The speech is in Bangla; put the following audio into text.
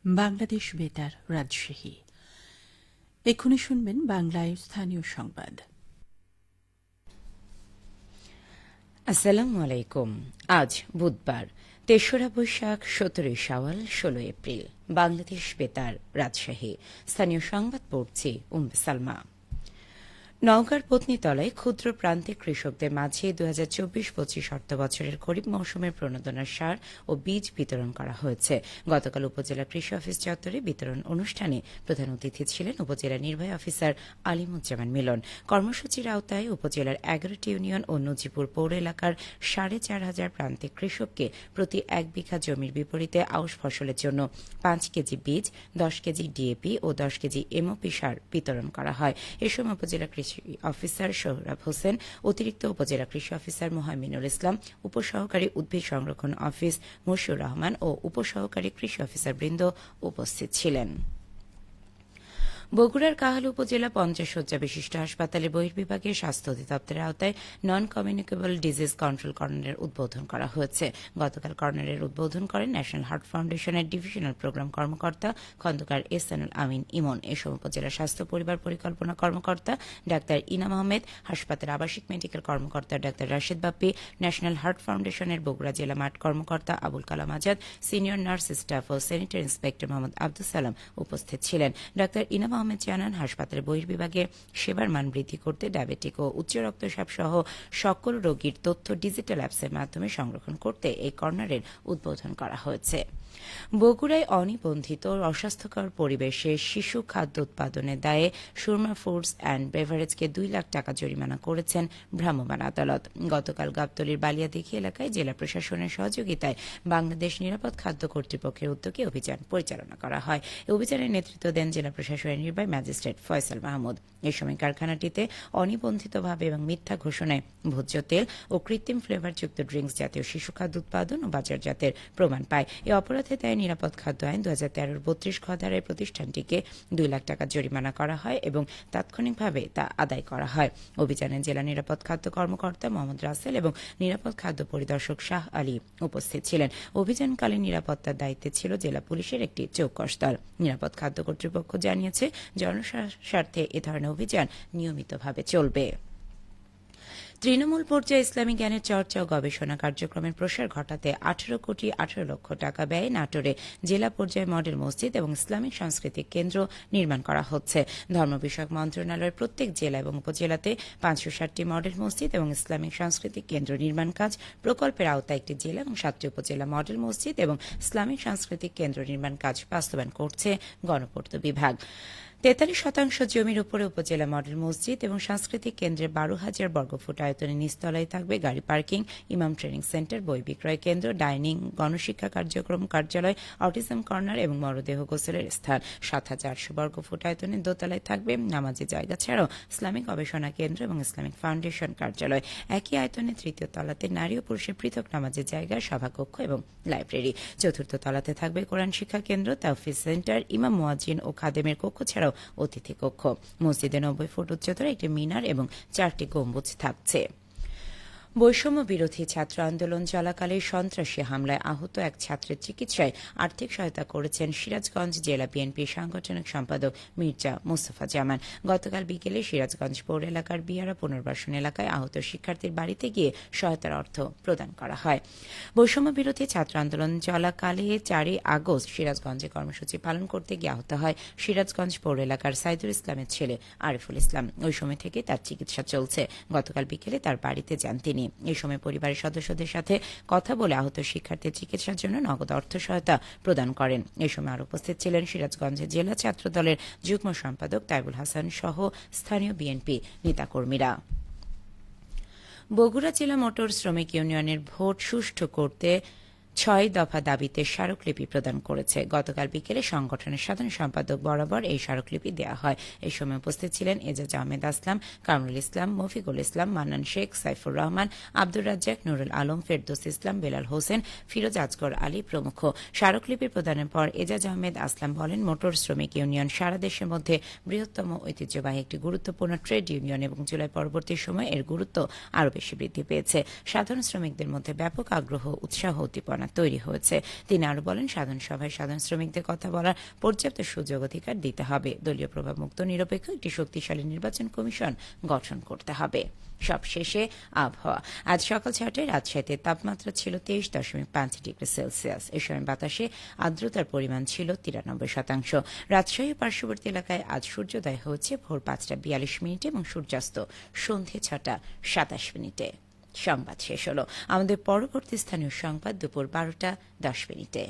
বাংলাদেশ বেতার রাজশাহী। এক্ষুনি শুনবেন বাংলায় স্থানীয় সংবাদ। আসসালামু আলাইকুম। আজ বুধবার ৩রা বৈশাখ ১৭ শাওয়াল ১৬ এপ্রিল। বাংলাদেশ বেতার রাজশাহী। স্থানীয় সংবাদ পড়ছি সালমা। নওগাঁর পত্নীতলায় ক্ষুদ্র প্রান্তিক কৃষকদের মাঝে ২০২৪-২৫ অর্থবছরের খরিফ মৌসুমের প্রণোদনার সার ও বীজ বিতরণ করা হয়েছে। গতকাল উপজেলা কৃষি অফিস চত্বরে বিতরণ অনুষ্ঠানে প্রধান অতিথি ছিলেন উপজেলা নির্বাহী অফিসার আলিমুজ্জামান মিলন। কর্মসূচির আওতায় উপজেলার ১১টি ইউনিয়ন ও নজিপুর পৌর এলাকার ৪,৫০০ প্রান্তিক কৃষককে প্রতি ১ বিঘা জমির বিপরীতে আউশ ফসলের জন্য ৫ কেজি বীজ, ১০ কেজি ডিএপি ও ১০ কেজি এমওপি সার বিতরণ করা হয়। এ সময় উপজেলা কৃষি অফিসার সোহরাব হোসেন, অতিরিক্ত উপজেলা কৃষি অফিসার মোহাম্মিনুল ইসলাম, উপসহকারী উদ্ভিদ সংরক্ষণ অফিস মশিউর রহমান ও উপসহকারী কৃষি অফিসার বৃন্দ উপস্থিত ছিলেন। বগুড়ার কাহাল উপজেলা ৫০ শয্যা বিশিষ্ট হাসপাতালে বহির্বিভাগের স্বাস্থ্য অধিদপ্তরের আওতায় নন কমিউনিকেবল ডিজিজ কন্ট্রোল কর্নারের উদ্বোধন করা হয়েছে। গতকাল কর্নারের উদ্বোধন করেন ন্যাশনাল হার্ট ফাউন্ডেশনের ডিভিশনাল প্রোগ্রাম কর্মকর্তা খন্দকার এহসানুল আমিন ইমন। এ সময় উপজেলা স্বাস্থ্য পরিবার পরিকল্পনা কর্মকর্তা ডাক্তার ইনাম আহমেদ, হাসপাতালের আবাসিক মেডিকেল কর্মকর্তা doctor Rashed Bappi, national heart ফাউন্ডেশনের বগুড়া জেলা মাঠ কর্মকর্তা Abul Kalam Azad, senior nurse staff ও স্যানিটারি ইন্সপেক্টর মোহাম্মদ আব্দুল সালাম উপস্থিত ছিলেন। ডাক্তার ইনাম আহমেদ জানান, হাসপাতালের বহির্বিভাগে সেবার মান বৃদ্ধি করতে ডায়াবেটিক ও উচ্চ রক্তচাপ সহ সকল রোগীর তথ্য ডিজিটাল অ্যাপসের মাধ্যমে সংরক্ষণ করতে এই কর্নারের উদ্বোধন করা হয়েছে। বগুড়ায় অনিবন্ধিত অস্বাস্থ্যকর পরিবেশে শিশু খাদ্য উৎপাদনের দায়ে সুরমা ফুডস অ্যান্ড বেভারেজকে ২ লাখ টাকা জরিমানা করেছেন ভ্রাম্যমাণ আদালত। গতকাল গাবতলীর বালিয়াদিঘি এলাকায় জেলা প্রশাসনের সহযোগিতায় বাংলাদেশ নিরাপদ খাদ্য কর্তৃপক্ষের উদ্যোগে অভিযান পরিচালনা করা হয়। এই অভিযানের নেতৃত্ব দেন জেলা প্রশাসনের নির্বাহী ম্যাজিস্ট্রেট ফয়সাল মাহমুদ। এ সময় কারখানাটিতে অনিবন্ধিতভাবে এবং মিথ্যা ঘোষণায় ভোজ্য তেল ও কৃত্রিম ফ্লেভারযুক্ত ড্রিঙ্কস জাতীয় শিশু খাদ্য উৎপাদন ও বাজারজাতের প্রমাণ পায়। এই অপরাধে দায়ে নিরাপদ খাদ্য আইন ২০১৩-এর ৩২ খ ধারায় প্রতিষ্ঠানটিকে ২ লাখ টাকা জরিমানা করা হয় এবং তাৎক্ষণিকভাবে তা আদায় করা হয়। অভিযানে জেলা নিরাপদ খাদ্য কর্মকর্তা মোহাম্মদ রাসেল এবং নিরাপদ খাদ্য পরিদর্শক শাহ আলী উপস্থিত ছিলেন। অভিযানকালীন নিরাপত্তার দায়িত্বে ছিল জেলা পুলিশের একটি চৌকস দল। নিরাপদ খাদ্য কর্তৃপক্ষ জানিয়েছে, জনস্বার্থে এ ধরনের অভিযান নিয়মিতভাবে চলবে। তৃণমূল পর্যায়ে ইসলামী জ্ঞানের চর্চা ও গবেষণা কার্যক্রমের প্রসার ঘটাতে ১৮ কোটি ১৮ লক্ষ টাকা ব্যয়ে নাটোরে জেলা পর্যায়ে মডেল মসজিদ এবং ইসলামিক সাংস্কৃতিক কেন্দ্র নির্মাণ করা হচ্ছে। ধর্ম বিষয়ক মন্ত্রণালয়ের প্রত্যেক জেলা এবং উপজেলাতে ৫৬০টি মডেল মসজিদ এবং ইসলামিক সাংস্কৃতিক কেন্দ্র নির্মাণ কাজ, প্রকল্পের আওতায় একটি জেলা এবং ৭টি উপজেলা মডেল মসজিদ এবং ইসলামিক সাংস্কৃতিক কেন্দ্র নির্মাণ কাজ বাস্তবায়ন করছে গণপূর্ত বিভাগ। ৪৩% জমির উপরে উপজেলা মডেল মসজিদ এবং সাংস্কৃতিক কেন্দ্রে ১২,০০০ বর্গফুট আয়তনে নিচতলায় থাকবে গাড়ি পার্কিং, ইমাম ট্রেনিং সেন্টার, বই বিক্রয় কেন্দ্র, ডাইনিং, গণশিক্ষা কার্যক্রম কার্যালয়, অটিজম কর্নার এবং মরদেহ গোসলের স্থান। ৭,৮০০ বর্গফুট আয়তনে দোতলায় থাকবে নামাজের জায়গা ছাড়াও ইসলামিক গবেষণা কেন্দ্র এবং ইসলামিক ফাউন্ডেশন কার্যালয়। একই আয়তনে তৃতীয় তলাতে নারী ও পুরুষের পৃথক নামাজের জায়গা, সভাকক্ষ এবং লাইব্রেরি। চতুর্থ তলাতে থাকবে কোরআন শিক্ষা কেন্দ্র, তাওফিজ সেন্টার, ইমাম মুয়াজ্জিন ও খাদেমের কক্ষ ছাড়াও অতিথি কক্ষ। মসজিদে ৯০ ফুট উচ্চতার একটি মিনার এবং ৪টি গম্বুজ থাকছে। বৈষম্য বিরোধী ছাত্র আন্দোলন চলাকালে সন্ত্রাসী হামলায় আহত এক ছাত্রের চিকিৎসায় আর্থিক সহায়তা করেছেন সিরাজগঞ্জ জেলা বিএনপির সাংগঠনিক সম্পাদক মির্জা মোস্তফা জামান। গতকাল বিকেলে সিরাজগঞ্জ পৌর এলাকার বিয়ারা পুনর্বাসন এলাকায় আহত শিক্ষার্থীর বাড়িতে গিয়ে সহায়তার অর্থ প্রদান করা হয়। বৈষম্য বিরোধী ছাত্র আন্দোলন চলাকালে ৪ আগস্ট সিরাজগঞ্জে কর্মসূচি পালন করতে গিয়ে আহত হয় সিরাজগঞ্জ পৌর এলাকার সাইদুল ইসলামের ছেলে আরিফুল ইসলাম। ওই সময় থেকে তার চিকিৎসা চলছে। গতকাল বিকেলে তার বাড়িতে যান তিনি। এই সময় পরিবারের সদস্যদের সাথে কথা বলে আহত শিক্ষার্থীর চিকিৎসার জন্য নগদ অর্থ সহায়তা প্রদান করেন। এই সময় আর উপস্থিত ছিলেন সিরাজগঞ্জের জেলা ছাত্র দলের যুগ্ম সম্পাদক তাইবুল হাসান সহ স্থানীয় বিএনপি নেতাকর্মীরা। বগুড়া জেলা মোটর শ্রমিক ইউনিয়নের ভোট সুষ্ঠু করতে ৬ দফা দাবিতে স্মারকলিপি প্রদান করেছে। গতকাল বিকেলে সংগঠনের সাধারণ সম্পাদক বরাবর এই স্মারকলিপি দেওয়া হয়। এই সময় উপস্থিত ছিলেন এজাজ আহমেদ আসলাম, কামরুল ইসলাম, মফিকুল ইসলাম, মান্নান শেখ, সাইফুর রহমান, আব্দুর রাজ্জাক, নুরুল আলম, ফেরদৌস ইসলাম, বেলাল হোসেন, ফিরোজ আজগর আলী প্রমুখ। স্মারকলিপি প্রদানের পর এজাজ আহমেদ আসলাম বলেন, মোটর শ্রমিক ইউনিয়ন সারা দেশের মধ্যে বৃহত্তম ঐতিহ্যবাহী একটি গুরুত্বপূর্ণ ট্রেড ইউনিয়ন এবং জুলাই পরবর্তী সময়ে এর গুরুত্ব আরও বেশি বৃদ্ধি পেয়েছে। সাধারণ শ্রমিকদের মধ্যে ব্যাপক আগ্রহ, উৎসাহ, উদ্দীপনা সম্ভাবনা তৈরি হয়েছে। তিনি আরো বলেন, সাধারণ সভায় সাধারণ শ্রমিকদের কথা বলার পর্যাপ্ত সুযোগ অধিকার দিতে হবে। দলীয় প্রভাবমুক্ত নিরপেক্ষ একটি শক্তিশালী নির্বাচন কমিশন গঠন করতে হবে। সবশেষে আবহাওয়া। আজ সকাল 6টায় রাজশাহীতে তাপমাত্রা ছিল 23.5 ডিগ্রি সেলসিয়াস। এ সময় বাতাসে আর্দ্রতার পরিমাণ ছিল 93%। রাজশাহী পার্শ্ববর্তী এলাকায় আজ সূর্যোদয় হয়েছে ভোর 5:42 এবং সূর্যাস্ত সন্ধে 6:27। সংবাদ শেষ হলো। আমাদের পরবর্তী স্থানীয় সংবাদ দুপুর 12:10।